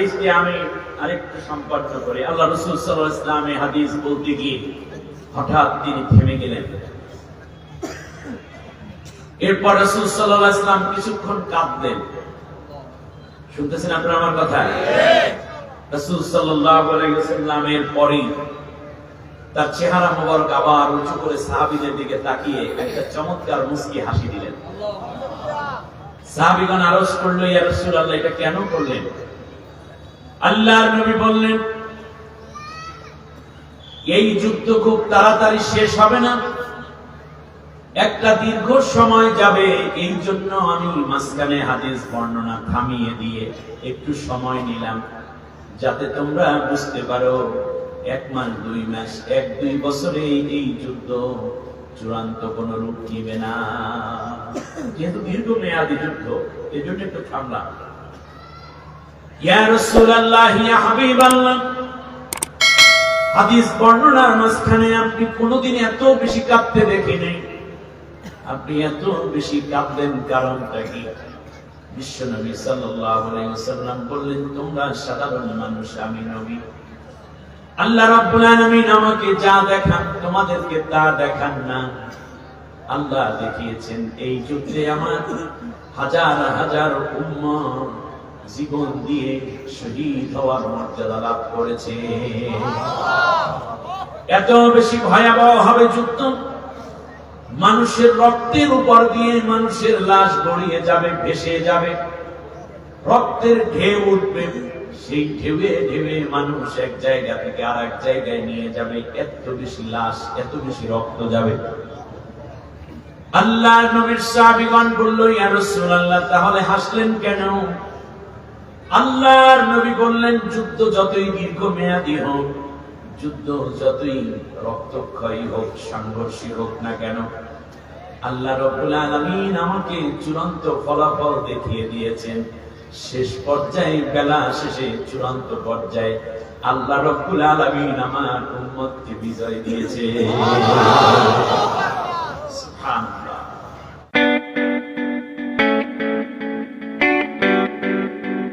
হাদিসটি আমি আরেকটু সম্পর্ক করি। আল্লাহ রাসূল সাল্লাল্লাহু আলাইহি ওয়াসাল্লাম এই হাদিস বলতে গিয়ে হঠাৎ তিনি থেমে গেলেন। এরপর রাসূল সাল্লাল্লাহু আলাইহি ওয়াসাল্লাম কিছুক্ষণ কাঁদলেন। শুনতেছেন আপনারা আমার কথা? রাসূল সাল্লাল্লাহু আলাইহি ওয়াসাল্লামের পরেই তার চেহারা মোবারক আবার উঁচু করে সাহাবীদের দিকে তাকিয়ে একটা চমৎকার মুস্কি হাসি দিলেন। সাহাবীগণ আরজ করলো, ইয়া রাসূলুল্লাহ, এটা কেন করলেন? আল্লাহর নবী বললেন, এই যুদ্ধ খুব তাড়াতাড়ি শেষ হবে না, একটা দীর্ঘ সময় যাবে। এই জন্য আমি মাঝখানে হাদিস বর্ণনা থামিয়ে দিয়ে একটু সময় নিলাম, যাতে তোমরা বুঝতে পারো 1 মাস 2 মাস 1-2 বছরে এই যুদ্ধ চূড়ান্ত কোন রূপ নিবে না। যেহেতু দীর্ঘমেয়াদী যুদ্ধ, এই জন্য একটু থামলাম। ইয়া রাসূলুল্লাহ, ইয়া হাবিবাল্লাহ, হাদিস বর্ণনার মাঝখানে আপনি কোনোদিন এত বেশি কাঁদতে দেখি নাই। আপনি এত বেশি কাঁদলেন কারণটা কি? বিশ্বনবী সাল্লাল্লাহু আলাইহি ওয়াসাল্লাম বললেন, তোমরা সাধারণ মানুষ, আমি নবী। আল্লাহ রাব্বুল আলামিন আমাকে যা দেখান তোমাদেরকে তা দেখান না। আল্লাহ দেখিয়েছেন এই যুদ্ধে আমার হাজার হাজার উম্মত জীবন দিয়ে শহীদ হওয়ার মর্যাদা লাভ করেছে। এত বেশি ভয়াবহ হবে যুদ্ধ, মানুষের রক্তের উপর দিয়ে মানুষের লাশ গড়িয়ে যাবে, ভেসে যাবে, রক্তের ঢেউ উঠবে, সেই ঢেউয়ে ঢেউয়ে মানুষ এক জায়গা থেকে আর এক জায়গায় নিয়ে যাবে। এত বেশি লাশ, এত বেশি রক্ত যাবে। আল্লাহর নবীর সাহাবীগণ বলল, ইয়া রাসূলুল্লাহ, তাহলে হাসলেন কেন? আল্লাহর নবী বললেন, যুদ্ধ যতই দীর্ঘমেয়াদী হোক, যুদ্ধ যতই রক্তক্ষয়ী হোক, সংঘর্ষী হোক না কেন, আল্লাহ রাব্বুল আলামিন আমাকে চূড়ান্ত ফলাফল দেখিয়ে দিয়েছেন। শেষ পর্যায়ে, বেলা শেষে, চূড়ান্ত পর্যায়ে আল্লাহ রাব্বুল আলামিন আমার উম্মতকে বিজয় দিয়েছে।